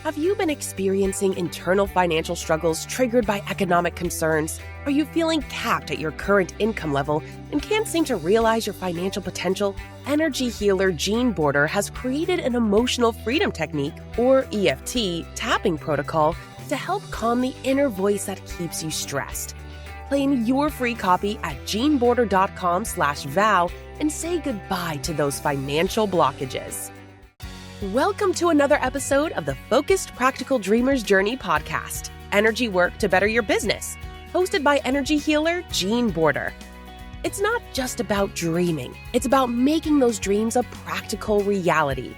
Have you been experiencing internal financial struggles triggered by economic concerns? Are you feeling capped at your current income level and can't seem to realize your financial potential? Energy healer Jean Border has created an emotional freedom technique, or EFT, tapping protocol to help calm the inner voice that keeps you stressed. Claim your free copy at jeanborder.com/vow and say goodbye to those financial blockages. Welcome to another episode of the Focused Practical Dreamer's Journey podcast, Energy Work to Better Your Business, hosted by energy healer Jean Border. It's not just about dreaming, it's about making those dreams a practical reality.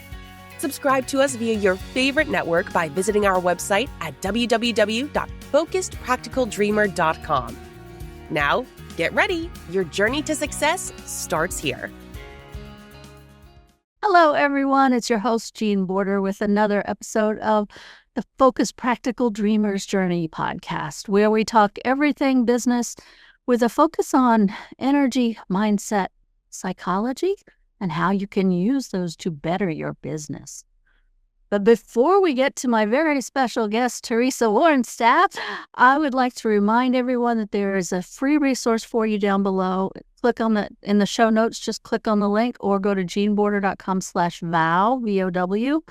Subscribe to us via your favorite network by visiting our website at www.focusedpracticaldreamer.com. Now, get ready. Your journey to success starts here. Hello, everyone. It's your host, Jean Border, with another episode of the Focused Practical Dreamer's Journey podcast, where we talk everything business with a focus on energy, mindset, psychology, and how you can use those to better your business. But before we get to my very special guest, Teresa Wornstaff, I would like to remind everyone that there is a free resource for you down below. Click on in the show notes, just click on the link or go to jeanborder.com/vow, VOW.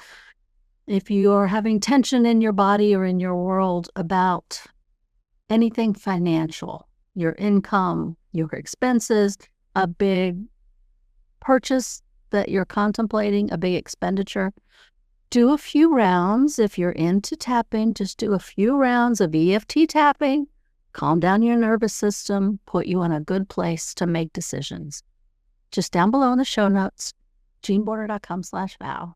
If you're having tension in your body or in your world about anything financial, your income, your expenses, a big purchase that you're contemplating, a big expenditure, do a few rounds. If you're into tapping, just do a few rounds of EFT tapping. Calm down your nervous system, put you in a good place to make decisions. Just down below in the show notes, jeanborder.com/vow.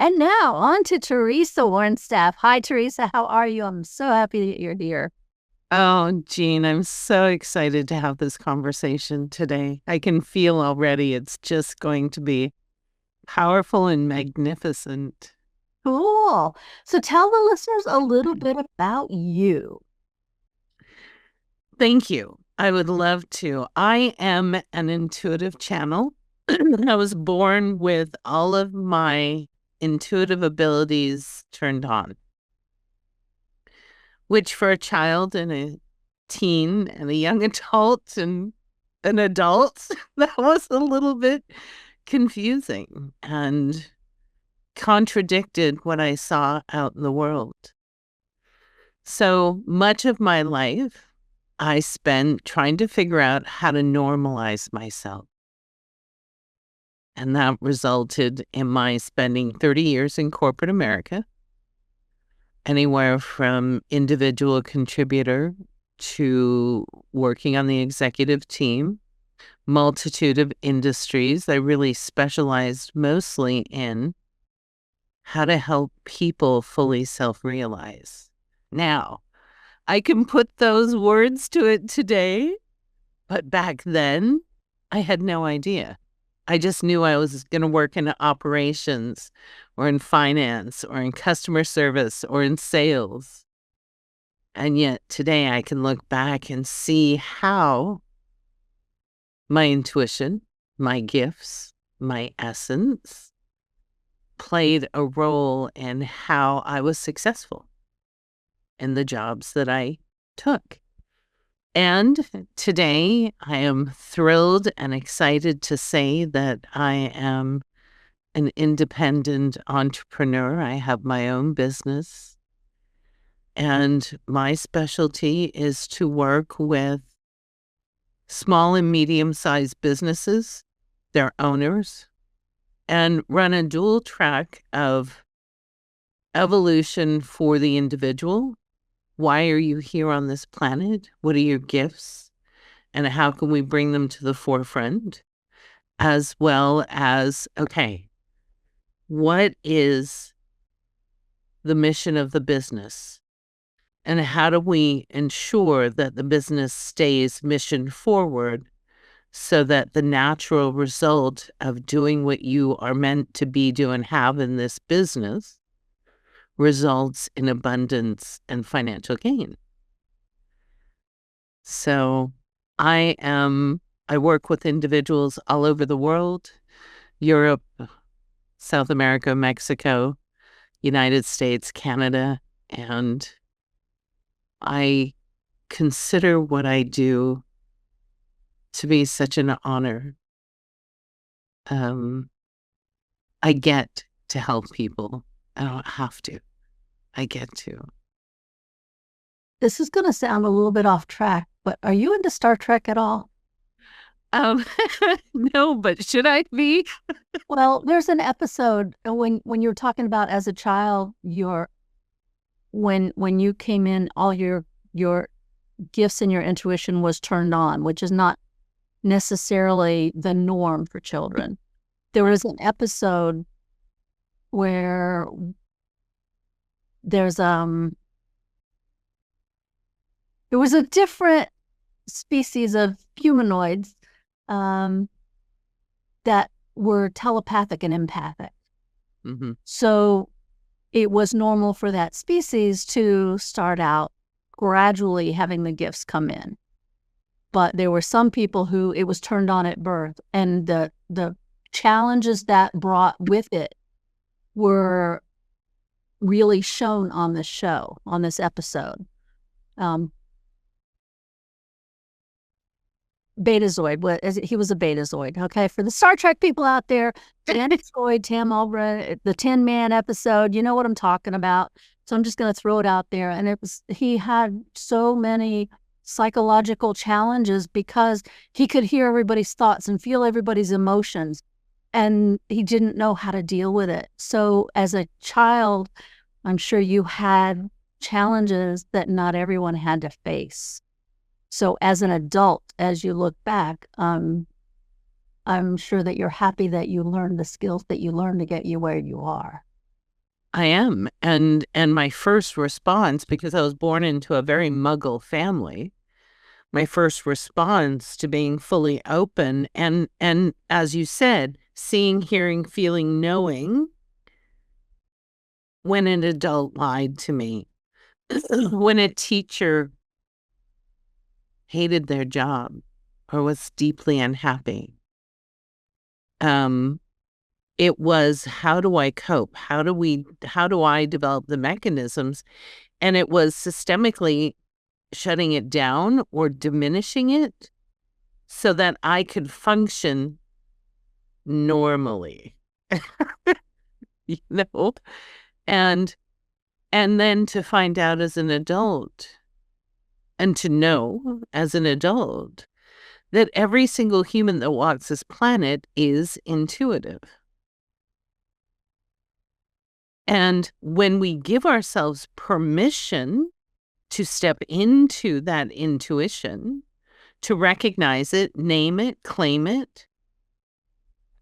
And now on to Teresa Wornstaff. Hi, Teresa. How are you? I'm so happy that you're here. Oh, Jean, I'm so excited to have this conversation today. I can feel already it's just going to be powerful and magnificent. Cool. So tell the listeners a little bit about you. Thank you. I would love to. I am an intuitive channel. I was born with all of my intuitive abilities turned on, which for a child and a teen and a young adult and an adult, that was a little bit confusing and contradicted what I saw out in the world. So much of my life, I spent trying to figure out how to normalize myself. And that resulted in my spending 30 years in corporate America, anywhere from individual contributor to working on the executive team, multitude of industries. I really specialized mostly in how to help people fully self-realize. Now, I can put those words to it today, but back then, I had no idea. I just knew I was going to work in operations or in finance or in customer service or in sales. And yet today I can look back and see how my intuition, my gifts, my essence played a role in how I was successful in the jobs that I took. And today I am thrilled and excited to say that I am an independent entrepreneur. I have my own business, and my specialty is to work with small and medium-sized businesses, their owners, and run a dual track of evolution for the individual. Why are you here on this planet? What are your gifts? And how can we bring them to the forefront? As well as, okay, what is the mission of the business? And how do we ensure that the business stays mission forward so that the natural result of doing what you are meant to be, do, and have in this business results in abundance and financial gain? So I work with individuals all over the world, Europe, South America, Mexico, United States, Canada, and I consider what I do to be such an honor. I get to help people. I don't have to. I get to. This is going to sound a little bit off track, but are you into Star Trek at all? No, but should I be? Well, there's an episode when you're talking about as a child, when you came in, all your gifts and your intuition was turned on, which is not necessarily the norm for children. There was an episode where there was a different species of humanoids that were telepathic and empathic. Mm-hmm. So it was normal for that species to start out gradually having the gifts come in. But there were some people who it was turned on at birth, and the challenges that brought with it were really shown on this show, on this episode. Betazoid, he was a Betazoid, okay? For the Star Trek people out there, Betazoid, Tam Albright, the Tin Man episode, you know what I'm talking about. So I'm just going to throw it out there. And he had so many psychological challenges because he could hear everybody's thoughts and feel everybody's emotions, and he didn't know how to deal with it. So as a child, I'm sure you had challenges that not everyone had to face. So as an adult, as you look back, I'm sure that you're happy that you learned the skills that you learned to get you where you are. I am. And my first response, because I was born into a very Muggle family, my first response to being fully open and as you said, seeing, hearing, feeling, knowing, when an adult lied to me, when a teacher hated their job or was deeply unhappy. It was, how do I cope? How do I develop the mechanisms? And it was systemically shutting it down or diminishing it so that I could function normally. You know? And then to find out as an adult, and to know as an adult, that every single human that walks this planet is intuitive. And when we give ourselves permission to step into that intuition, to recognize it, name it, claim it,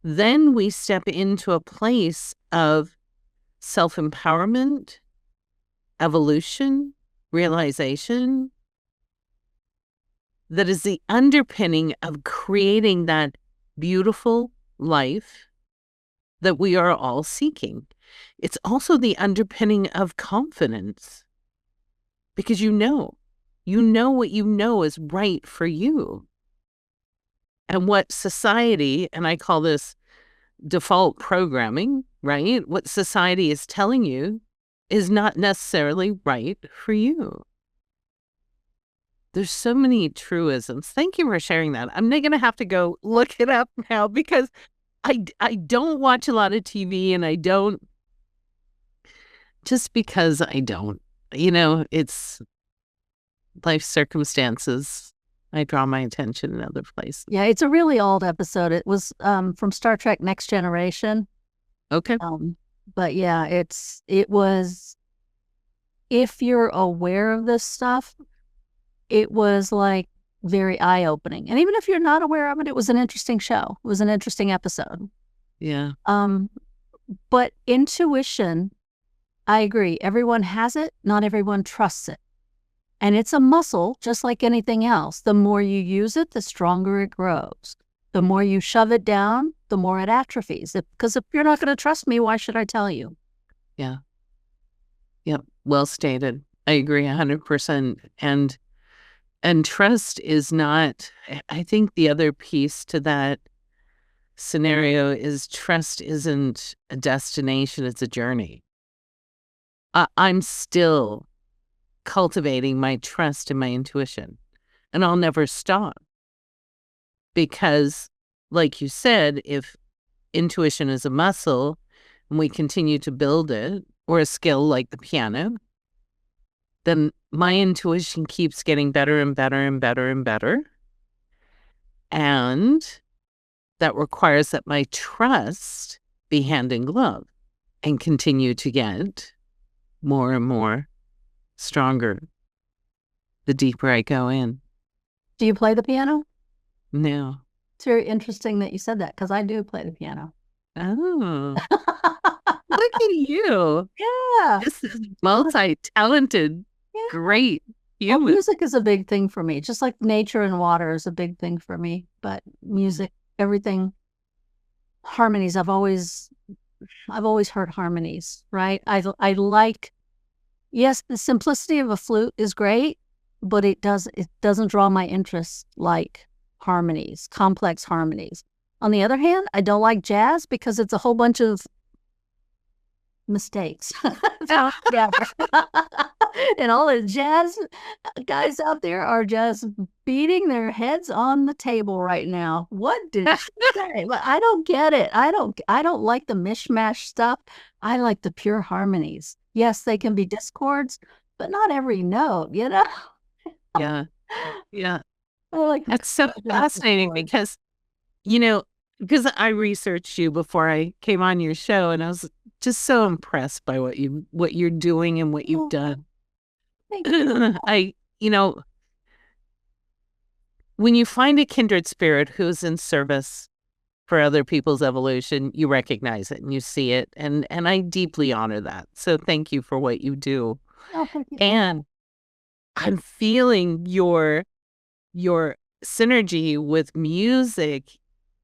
then we step into a place of self-empowerment, evolution, realization, that is the underpinning of creating that beautiful life that we are all seeking. It's also the underpinning of confidence, because you know what you know is right for you. And what society, and I call this default programming, right? What society is telling you is not necessarily right for you. There's so many truisms. Thank you for sharing that. I'm going to have to go look it up now, because I don't watch a lot of TV, and I don't, just because I don't, it's life circumstances. I draw my attention in other places. Yeah, it's a really old episode. It was from Star Trek Next Generation. Okay. But yeah, it was, if you're aware of this stuff, it was like very eye-opening. And even if you're not aware of it, it was an interesting show. It was an interesting episode. Yeah. But intuition, I agree. Everyone has it. Not everyone trusts it. And it's a muscle, just like anything else. The more you use it, the stronger it grows. The more you shove it down, the more it atrophies. Because if you're not going to trust me, why should I tell you? Yeah. Yep. Well stated. I agree 100%. And trust is not, I think the other piece to that scenario is trust isn't a destination, it's a journey. I'm still cultivating my trust in my intuition, and I'll never stop. Because, like you said, if intuition is a muscle and we continue to build it, or a skill like the piano, then my intuition keeps getting better and better and better and better. And that requires that my trust be hand in glove and continue to get more and more stronger the deeper I go in. Do you play the piano? No. It's very interesting that you said that because I do play the piano. Oh, look at you. Yeah. This is multi-talented, Yeah. great Well, human. music is a big thing for me, just like nature and water is a big thing for me. But music, everything, harmonies. I've always heard harmonies, right? I like, yes, the simplicity of a flute is great, but it doesn't draw my interest like harmonies, complex harmonies. On the other hand, I don't like jazz because it's a whole bunch of mistakes. And all the jazz guys out there are just beating their heads on the table right now. What did she say? But I don't get it. I don't like the mishmash stuff. I like the pure harmonies. Yes, they can be discords, but not every note, you know? Yeah. Yeah. I like That's so fascinating because, because I researched you before I came on your show, and I was just so impressed by what you're doing and what you've done. Thank you. When you find a kindred spirit who's in service for other people's evolution, you recognize it and you see it. And I deeply honor that. So thank you for what you do. Oh, thank you. And I'm feeling your synergy with music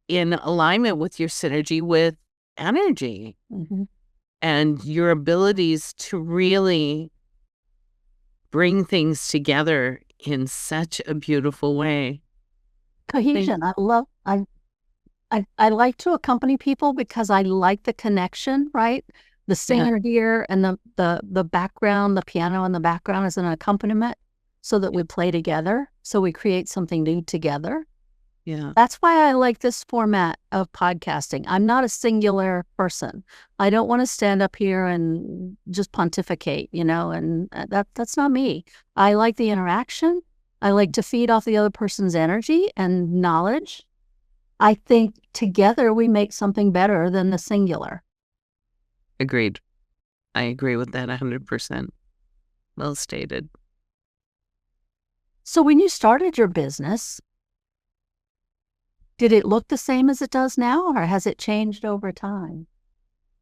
in alignment with your synergy with energy and your abilities to really bring things together in such a beautiful way. Cohesion. I like to accompany people because I like the connection, right? The singer here and the background, the piano in the background is an accompaniment so that we play together, so we create something new together. Yeah. That's why I like this format of podcasting. I'm not a singular person. I don't want to stand up here and just pontificate, and that's not me. I like the interaction. I like to feed off the other person's energy and knowledge. I think together we make something better than the singular. Agreed. I agree with that 100%. Well stated. So when you started your business, did it look the same as it does now, or has it changed over time?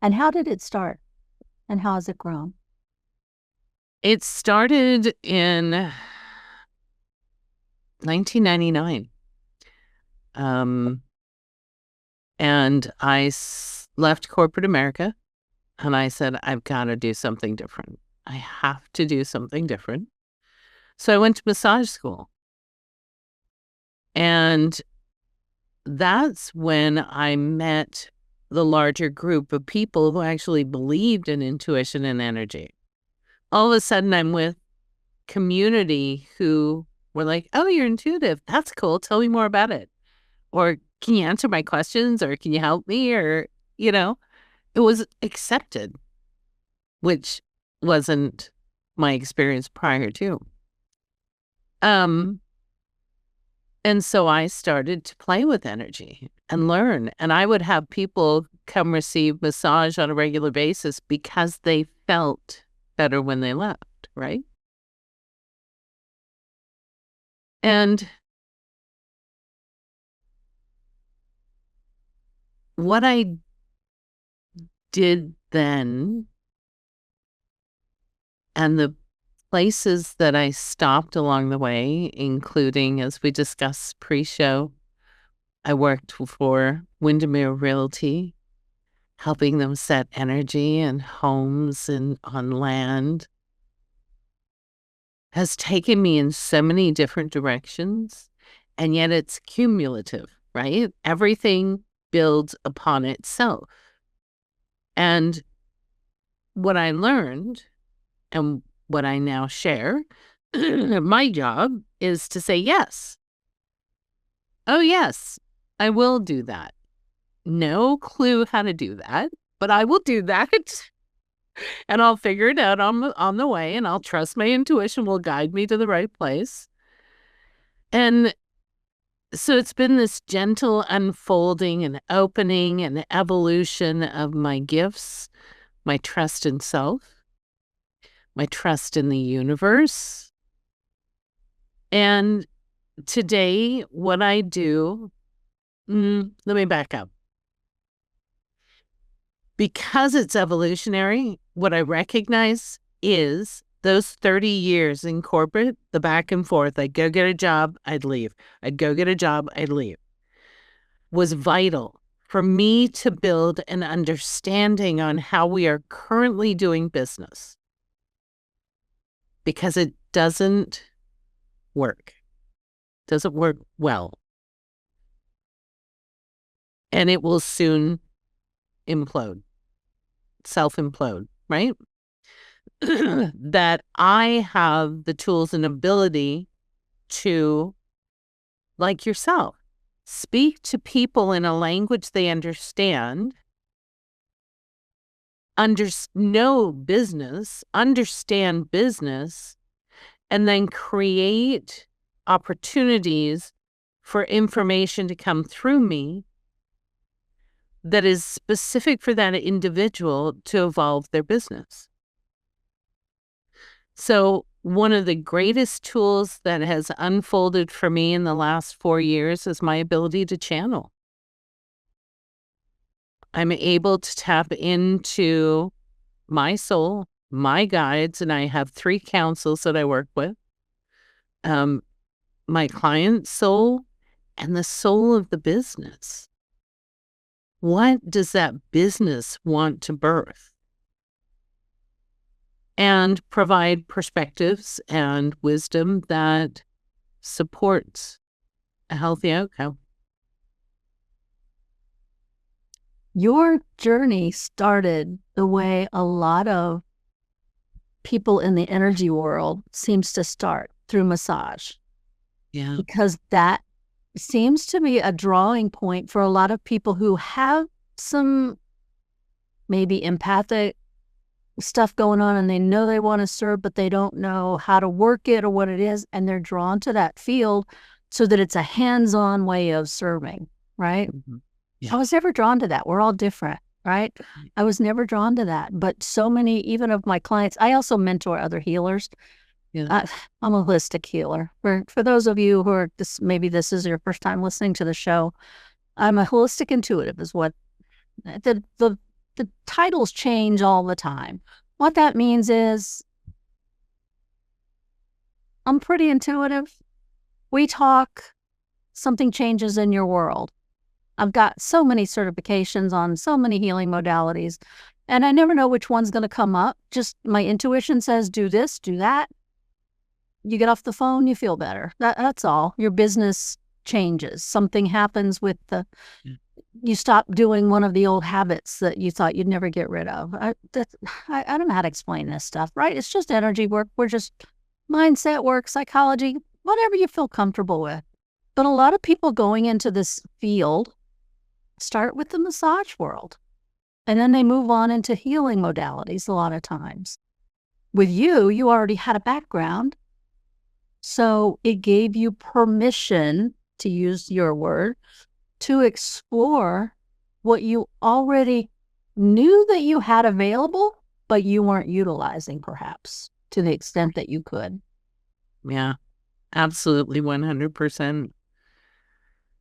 And how did it start? And how has it grown? It started in 1999. And I left corporate America, and I said, I've got to do something different. I have to do something different. So I went to massage school. And that's when I met the larger group of people who actually believed in intuition and energy. All of a sudden, I'm with community who were like, oh, you're intuitive. That's cool. Tell me more about it. Or can you answer my questions? Or can you help me? Or, it was accepted, which wasn't my experience prior to. And so I started to play with energy and learn. And I would have people come receive massage on a regular basis because they felt better when they left, right? And what I did then, and the places that I stopped along the way, including, as we discussed pre-show, I worked for Windermere Realty, helping them set energy in homes and on land, has taken me in so many different directions, and yet it's cumulative, right? Everything builds upon itself. And what I learned And what I now share, my job is to say yes. Oh, yes, I will do that. No clue how to do that, but I will do that. And I'll figure it out on the way, and I'll trust my intuition will guide me to the right place. And so it's been this gentle unfolding and opening and evolution of my gifts, my trust in self, my trust in the universe. And today, what I do, let me back up. Because it's evolutionary, what I recognize is those 30 years in corporate, the back and forth, I'd go get a job, I'd leave. I'd go get a job, I'd leave, was vital for me to build an understanding on how we are currently doing business. Because it doesn't work. Doesn't work well. And it will soon implode, self-implode, right? That I have the tools and ability to, like yourself, speak to people in a language they understand, know business, understand business, and then create opportunities for information to come through me that is specific for that individual to evolve their business. So one of the greatest tools that has unfolded for me in the last 4 years is my ability to channel. I'm able to tap into my soul, my guides, and I have 3 councils that I work with. My client's soul and the soul of the business. What does that business want to birth? And provide perspectives and wisdom that supports a healthy outcome. Your journey started the way a lot of people in the energy world seems to start, through massage. Yeah. Because that seems to be a drawing point for a lot of people who have some maybe empathic stuff going on, and they know they want to serve, but they don't know how to work it or what it is, and they're drawn to that field so that it's a hands-on way of serving, right? Mm-hmm. Yeah. I was never drawn to that. We're all different, right? I was never drawn to that, but so many, even of my clients, I also mentor other healers. Yeah. I'm a holistic healer. For those of you who are, maybe this is your first time listening to the show, I'm a holistic intuitive is what the titles change all the time. What that means is I'm pretty intuitive. We talk, something changes in your world. I've got so many certifications on so many healing modalities, and I never know which one's going to come up. Just my intuition says, do this, do that. You get off the phone, you feel better. That's all. Your business changes. Something happens with you stop doing one of the old habits that you thought you'd never get rid of. I don't know how to explain this stuff, right? It's just energy work. We're just mindset work, psychology, whatever you feel comfortable with. But a lot of people going into this field start with the massage world, and then they move on into healing modalities a lot of times. With you already had a background, so it gave you permission, to use your word, to explore what you already knew that you had available, but you weren't utilizing perhaps to the extent that you could. Yeah, absolutely 100%.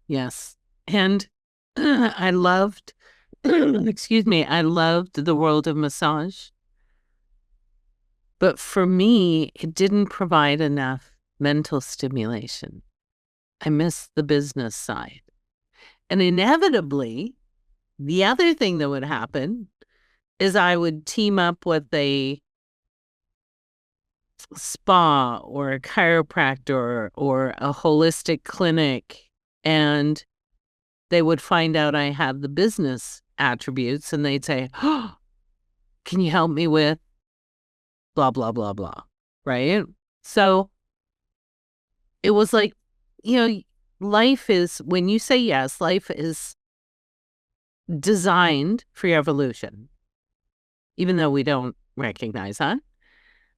Yes. And I loved, I loved the world of massage. But for me, it didn't provide enough mental stimulation. I missed the business side. And inevitably, the other thing that would happen is I would team up with a spa or a chiropractor or a holistic clinic, and they would find out I had the business attributes, and they'd say, oh, can you help me with blah, blah, blah, blah. Right? So it was like, life is, when you say yes, life is designed for your evolution, even though we don't recognize that.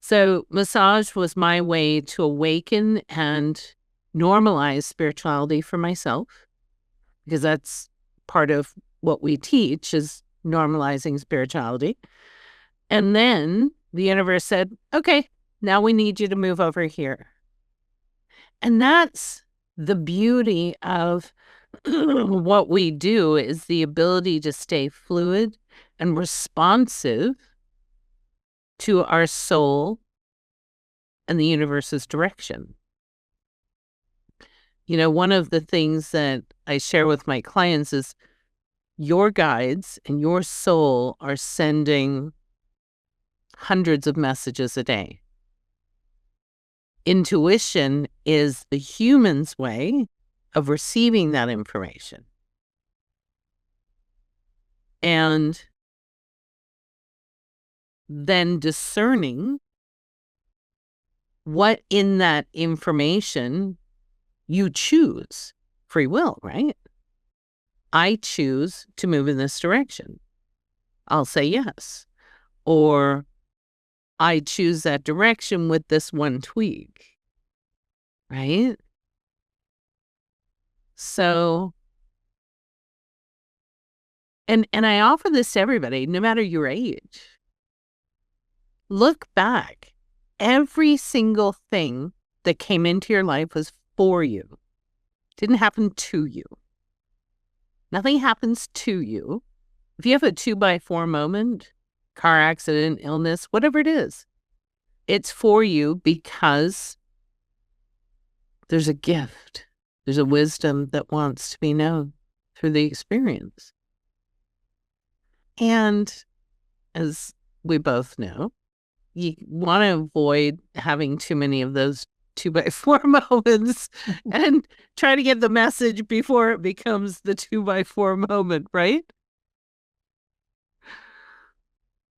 So massage was my way to awaken and normalize spirituality for myself, because that's part of what we teach is normalizing spirituality. And then the universe said, okay, now we need you to move over here. And that's the beauty of what we do, is the ability to stay fluid and responsive to our soul and the universe's direction. One of the things that I share with my clients is your guides and your soul are sending hundreds of messages a day. Intuition is the human's way of receiving that information. And then discerning what in that information you choose. Free will, right? I choose to move in this direction. I'll say yes. Or I choose that direction with this one tweak, right? So, and I offer this to everybody, no matter your age. Look back. Every single thing that came into your life was for you. Didn't happen to you. Nothing happens to you. If you have a 2x4 moment, car accident, illness, whatever it is, it's for you because there's a gift. There's a wisdom that wants to be known through the experience. And as we both know, you want to avoid having too many of those 2x4 moments and try to get the message before it becomes the 2x4 moment, right?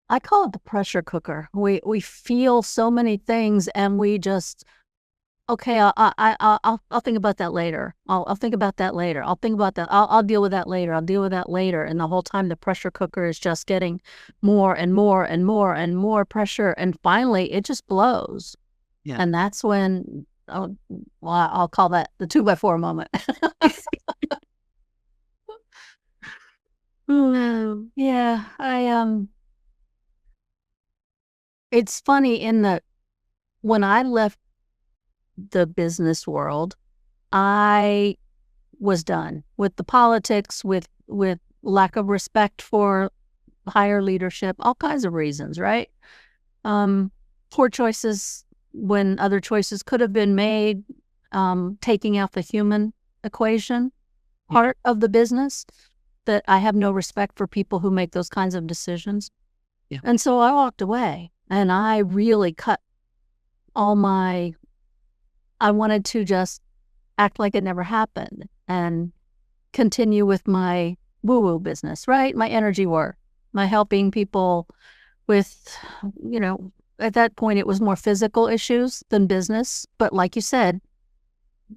I call it the pressure cooker. We feel so many things, and we just, okay, I'll think about that later. I'll think about that later. I'll think about that. I'll deal with that later. I'll deal with that later. And the whole time the pressure cooker is just getting more and more and more and more pressure, and finally it just blows. Yeah. And that's when, I'll call that the 2x4 moment. Yeah, it's funny when I left the business world, I was done with the politics, with lack of respect for higher leadership, all kinds of reasons, right? Poor choices when other choices could have been made, taking out the human equation part of the business, that I have no respect for people who make those kinds of decisions. Yeah. And so I walked away, and I really cut I wanted to just act like it never happened and continue with my woo-woo business, right? My energy work, my helping people with, at that point it was more physical issues than business. But like you said,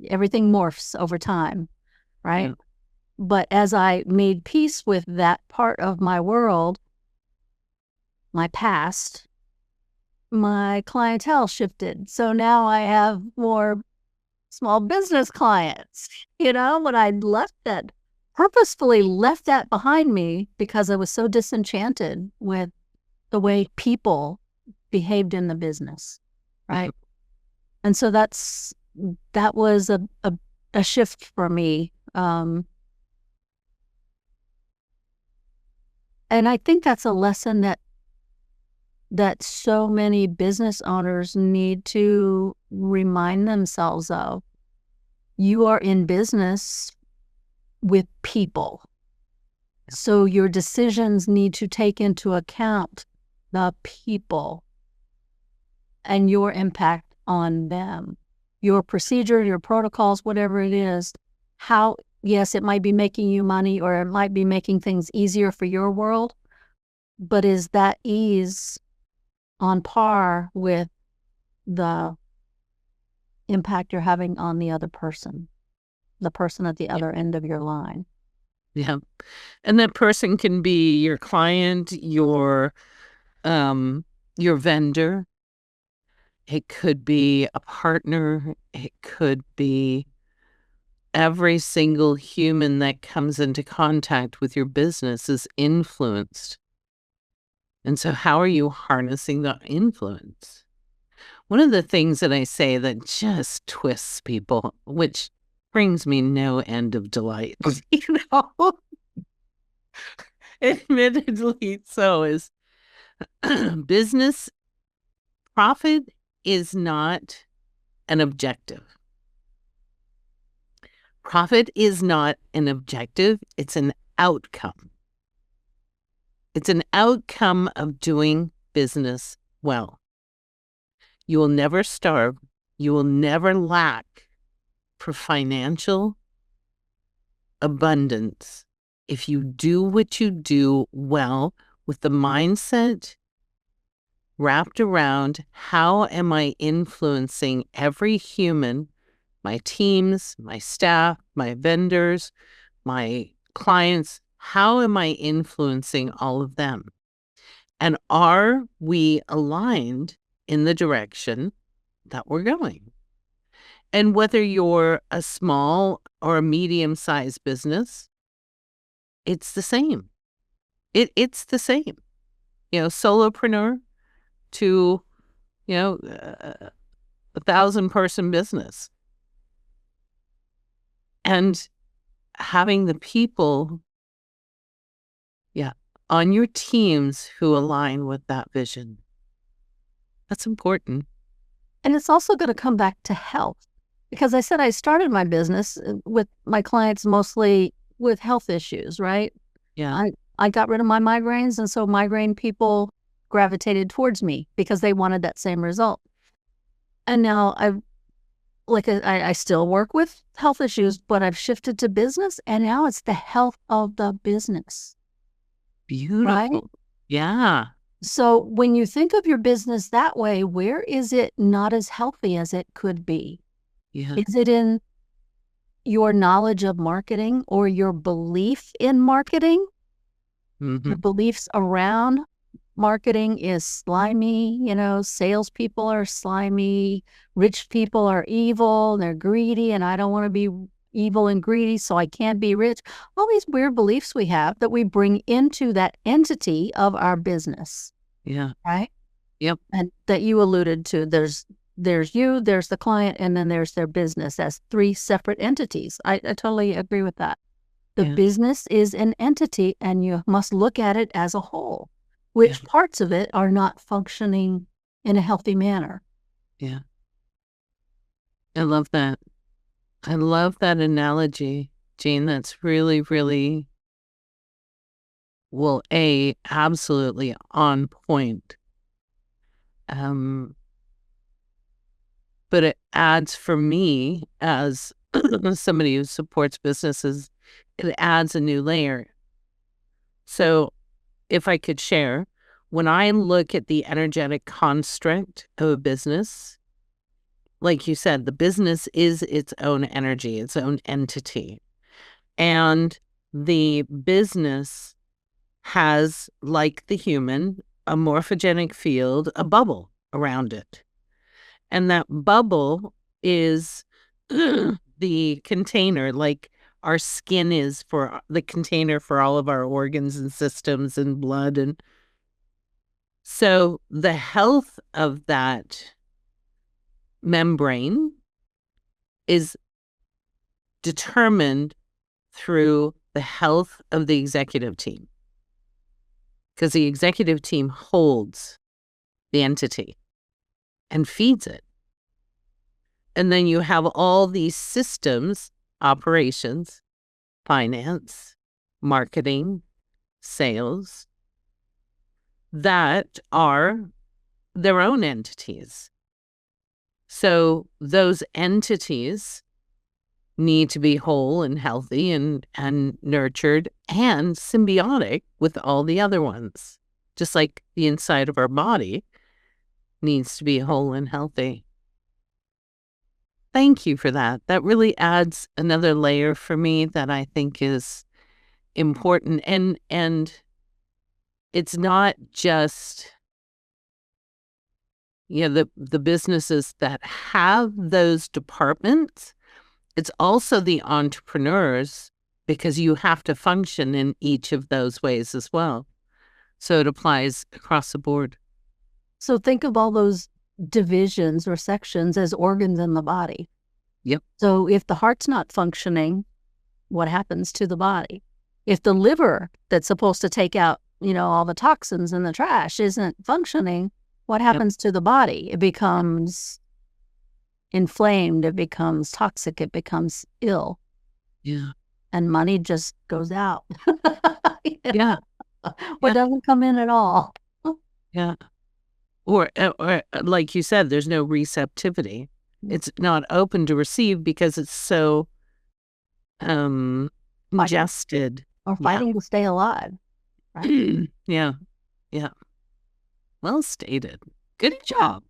everything morphs over time, right? Yeah. But as I made peace with that part of my world, my past, my clientele shifted. So now I have more small business clients. When I purposefully left that behind me because I was so disenchanted with the way people behaved in the business, right? And so that was a shift for me. And I think that's a lesson that so many business owners need to remind themselves of. You are in business with people. So your decisions need to take into account the people and your impact on them. Your procedure, your protocols, whatever it is, yes, it might be making you money, or it might be making things easier for your world, but is that ease on par with the impact you're having on the other person, the person at the other end of your line. Yeah. And that person can be your client, your vendor. It could be a partner. It could be every single human that comes into contact with your business is influenced. And so how are you harnessing the influence? One of the things that I say that just twists people, which brings me no end of delight, admittedly so, is business profit is not an objective. Profit is not an objective, it's an outcome. It's an outcome of doing business well. You will never starve. You will never lack for financial abundance if you do what you do well with the mindset wrapped around how am I influencing every human, my teams, my staff, my vendors, my clients. How am I influencing all of them? And are we aligned in the direction that we're going? And whether you're a small or a medium-sized business, it's the same. It's the same. Solopreneur to, 1,000-person business. And having the people, on your teams who align with that vision. That's important. And it's also going to come back to health. Because I said I started my business with my clients mostly with health issues, right? Yeah. I got rid of my migraines, and so migraine people gravitated towards me because they wanted that same result. And now I still work with health issues, but I've shifted to business, and now it's the health of the business. Beautiful. Right? Yeah. So when you think of your business that way, where is it not as healthy as it could be? Yeah. Is it in your knowledge of marketing or your belief in marketing? Mm-hmm. The beliefs around marketing is slimy, salespeople are slimy, rich people are evil, they're greedy, and I don't want to be evil and greedy, so I can't be rich. All these weird beliefs we have that we bring into that entity of our business. Yeah. Right? Yep. And that you alluded to, there's you, there's the client, and then there's their business as three separate entities. I totally agree with that. The business is an entity, and you must look at it as a whole. Which parts of it are not functioning in a healthy manner? Yeah. I love that. I love that analogy, Jean. That's really, really, absolutely on point. But it adds for me as somebody who supports businesses, it adds a new layer. So if I could share, when I look at the energetic construct of a business, like you said, the business is its own energy, its own entity. And the business has, like the human, a morphogenic field, a bubble around it. And that bubble is the container, like our skin is for the container for all of our organs and systems and blood. And so the health of that membrane is determined through the health of the executive team, because the executive team holds the entity and feeds it. And then you have all these systems, operations, finance, marketing, sales, that are their own entities. So those entities need to be whole and healthy and nurtured and symbiotic with all the other ones. Just like the inside of our body needs to be whole and healthy. Thank you for that. That really adds another layer for me that I think is important. And it's not just, the businesses that have those departments. It's also the entrepreneurs, because you have to function in each of those ways as well. So it applies across the board. So think of all those divisions or sections as organs in the body. Yep. So if the heart's not functioning, what happens to the body? If the liver that's supposed to take out, all the toxins and the trash isn't functioning, what happens to the body? It becomes inflamed, it becomes toxic, it becomes ill. Yeah. And money just goes out. Yeah. What doesn't come in at all. Yeah. Or like you said, there's no receptivity. It's not open to receive because it's so congested. Or fighting to stay alive. Right? Yeah. Yeah. Well stated. Good job.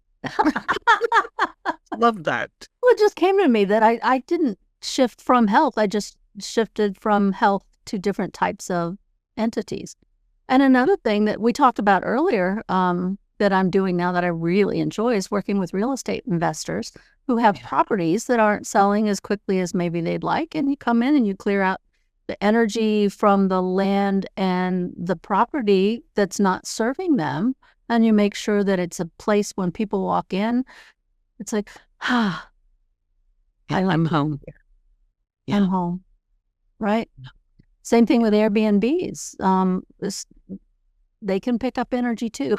Love that. Well, it just came to me that I didn't shift from health. I just shifted from health to different types of entities. And another thing that we talked about earlier that I'm doing now that I really enjoy is working with real estate investors who have properties that aren't selling as quickly as maybe they'd like. And you come in and you clear out the energy from the land and the property that's not serving them. And you make sure that it's a place when people walk in, it's like, I'm home. Yeah. I'm home. Right? Same thing with Airbnbs. They can pick up energy too.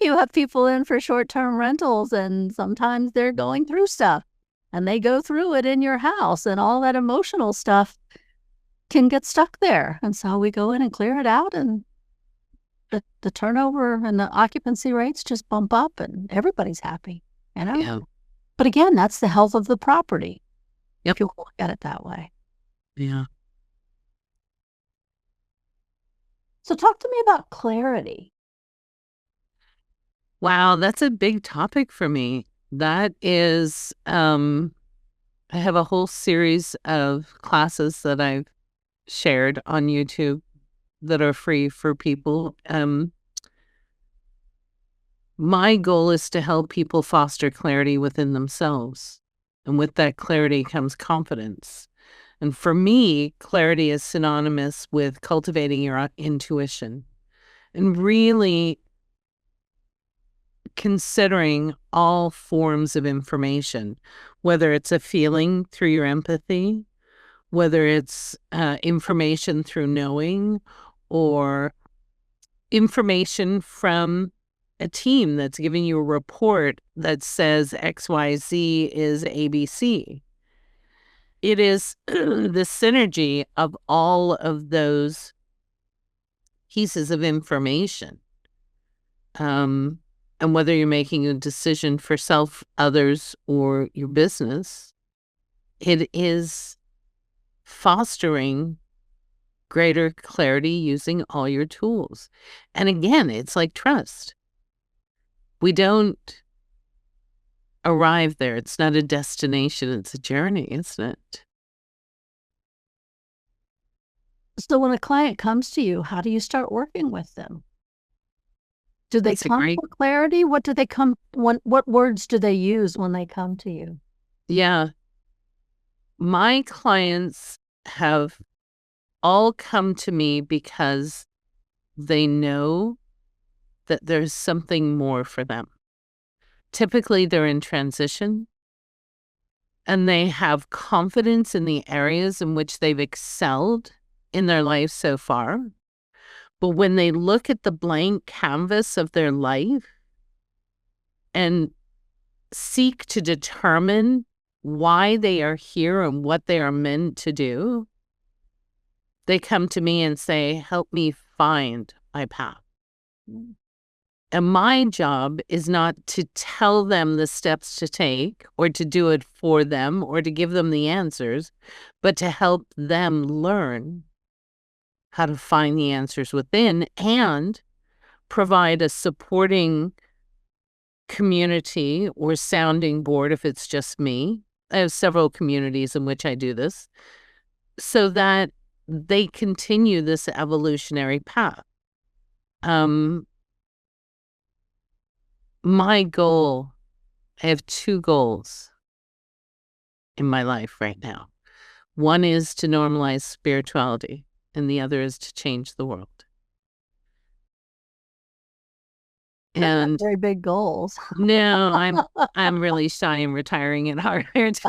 You have people in for short-term rentals, and sometimes they're going through stuff, and they go through it in your house, and all that emotional stuff can get stuck there. And so we go in and clear it out, and the turnover and the occupancy rates just bump up, and everybody's happy. Yeah. But again, that's the health of the property. Yep. If you look at it that way. Yeah. So talk to me about clarity. Wow, that's a big topic for me. That is, I have a whole series of classes that I've shared on YouTube that are free for people. My goal is to help people foster clarity within themselves. And with that clarity comes confidence. And for me, clarity is synonymous with cultivating your intuition and really considering all forms of information, whether it's a feeling through your empathy, whether it's information through knowing, or information from a team that's giving you a report that says XYZ is ABC. It is the synergy of all of those pieces of information. And whether you're making a decision for self, others, or your business, it is fostering greater clarity using all your tools. And again, it's like trust. We don't arrive there. It's not a destination. It's a journey, isn't it? So when a client comes to you, how do you start working with them? Do they come for clarity? What do they come? What words do they use when they come to you? Yeah. My clients have all come to me because they know that there's something more for them. Typically, they're in transition and they have confidence in the areas in which they've excelled in their life so far. But when they look at the blank canvas of their life and seek to determine why they are here and what they are meant to do, they come to me and say, help me find my path. And my job is not to tell them the steps to take or to do it for them or to give them the answers, but to help them learn how to find the answers within and provide a supporting community or sounding board if it's just me. I have several communities in which I do this so that they continue this evolutionary path. My goal, I have two goals in my life right now. One is to normalize spirituality, and the other is to change the world. And very big goals. no, I'm really shy and retiring at Harvard.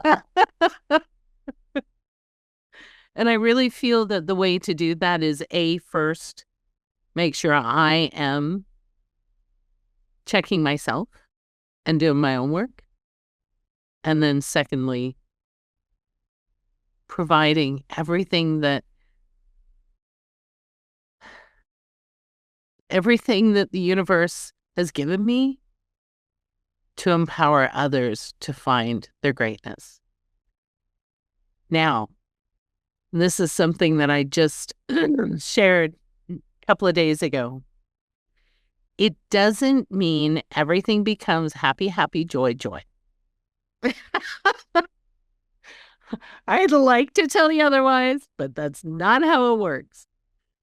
And I really feel that the way to do that is first, make sure I am checking myself and doing my own work. And then secondly, providing everything that the universe has given me to empower others to find their greatness. Now, this is something that I just shared a couple of days ago. It doesn't mean everything becomes happy, happy, joy, joy. I'd like to tell you otherwise, but that's not how it works.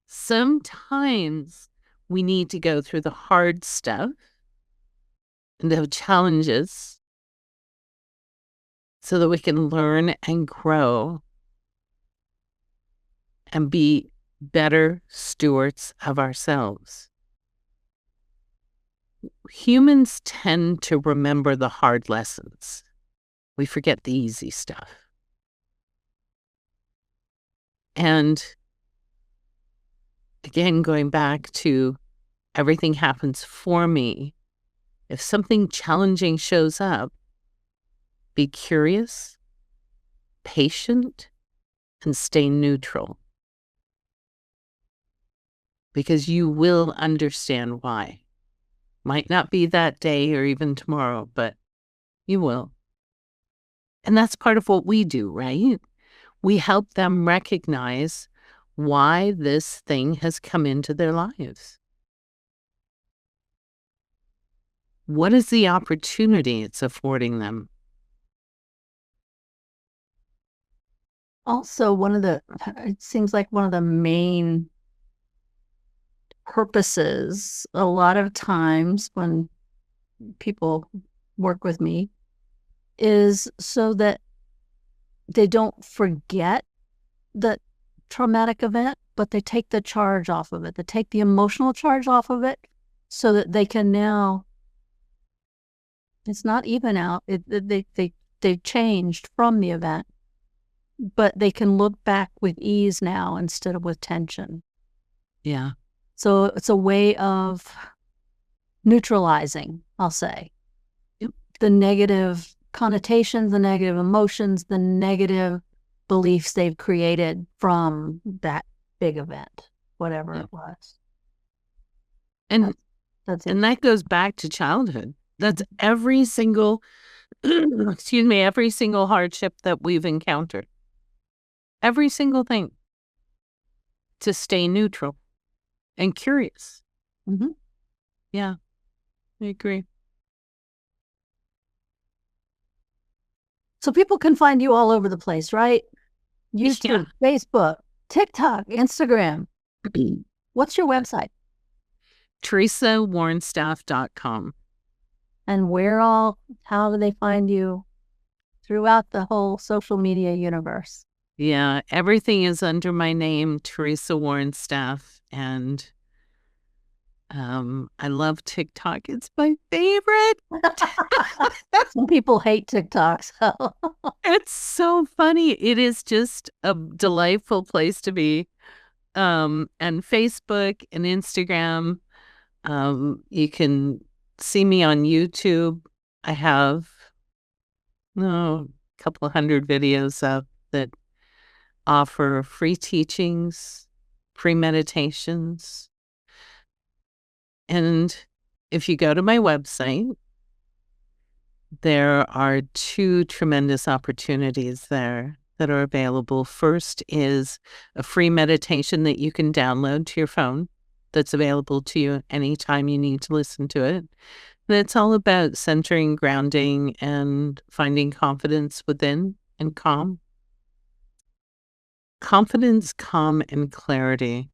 Sometimes we need to go through the hard stuff and the challenges so that we can learn and grow and be better stewards of ourselves. Humans tend to remember the hard lessons. We forget the easy stuff. And again, going back to everything happens for me. If something challenging shows up, be curious, patient, and stay neutral. Because you will understand why. Might not be that day or even tomorrow, but you will. And that's part of what we do, right? We help them recognize why this thing has come into their lives. What is the opportunity it's affording them? Also, it seems like one of the main purposes a lot of times when people work with me is so that they don't forget the traumatic event, but they take the charge off of it. They take the emotional charge off of it so that they can now, it's not even out. They've changed from the event, but they can look back with ease now instead of with tension. Yeah. So it's a way of neutralizing, I'll say, the negative connotations, the negative emotions, the negative beliefs they've created from that big event, whatever it was. And that's it. And that goes back to childhood. That's every single, every single hardship that we've encountered. Every single thing. To stay neutral and curious. Mm-hmm. Yeah, I agree. So people can find you all over the place, right? YouTube, Facebook, TikTok, Instagram. What's your website? TeresaWornstaff.com. And how do they find you throughout the whole social media universe? Yeah, everything is under my name, Teresa Wornstaff, and I love TikTok. It's my favorite. Some people hate TikTok, so It's so funny. It is just a delightful place to be. And Facebook and Instagram. You can see me on YouTube. I have a couple of 100 videos up that offer free teachings, free meditations. And if you go to my website, there are two tremendous opportunities there that are available. First is a free meditation that you can download to your phone that's available to you anytime you need to listen to it. And it's all about centering, grounding, and finding confidence within and calm. Confidence, calm, and clarity,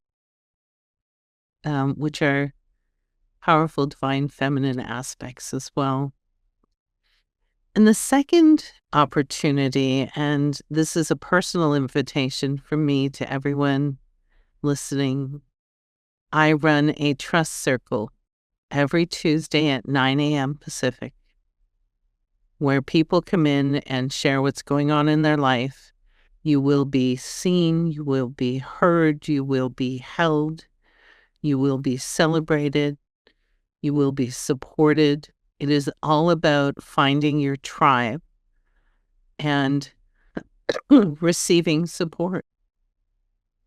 which are powerful divine feminine aspects as well. And the second opportunity, and this is a personal invitation from me to everyone listening, I run a trust circle every Tuesday at 9 a.m. Pacific, where people come in and share what's going on in their life. You will be seen, you will be heard, you will be held, you will be celebrated, you will be supported. It is all about finding your tribe and receiving support.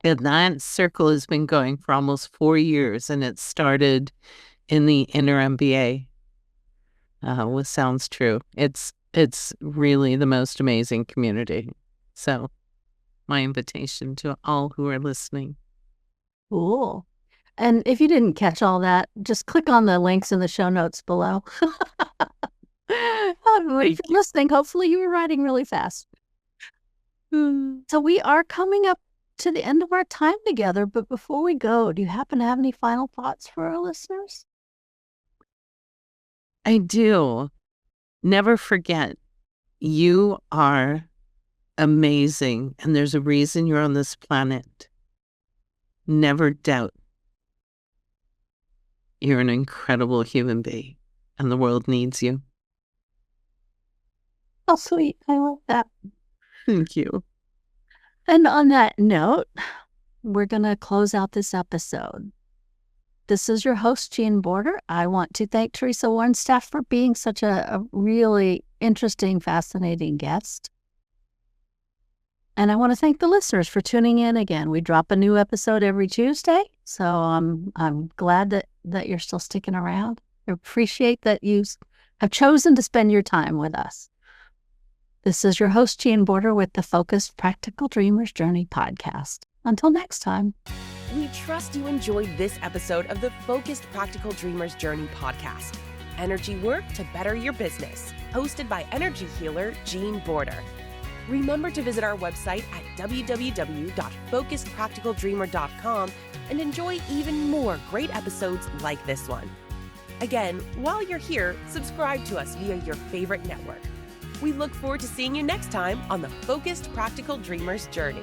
And that circle has been going for almost 4 years, and it started in the Inner MBA. What sounds true. It's really the most amazing community. So my invitation to all who are listening. Cool. And if you didn't catch all that, just click on the links in the show notes below. If you're listening, hopefully you were writing really fast. So we are coming up to the end of our time together, but before we go, do you happen to have any final thoughts for our listeners? I do. Never forget, you are amazing, and there's a reason you're on this planet. Never doubt. You're an incredible human being, and the world needs you. Oh, sweet. I love that. Thank you. And on that note, we're going to close out this episode. This is your host, Jean Border. I want to thank Teresa Wornstaff for being such a really interesting, fascinating guest. And I want to thank the listeners for tuning in again. We drop a new episode every Tuesday, so I'm glad that you're still sticking around. I appreciate that you have chosen to spend your time with us. This is your host, Jean Border, with the Focused Practical Dreamers Journey podcast. Until next time. We trust you enjoyed this episode of the Focused Practical Dreamers Journey podcast. Energy work to better your business. Hosted by energy healer Jean Border. Remember to visit our website at www.focusedpracticaldreamer.com and enjoy even more great episodes like this one. Again, while you're here, subscribe to us via your favorite network. We look forward to seeing you next time on the Focused Practical Dreamers Journey.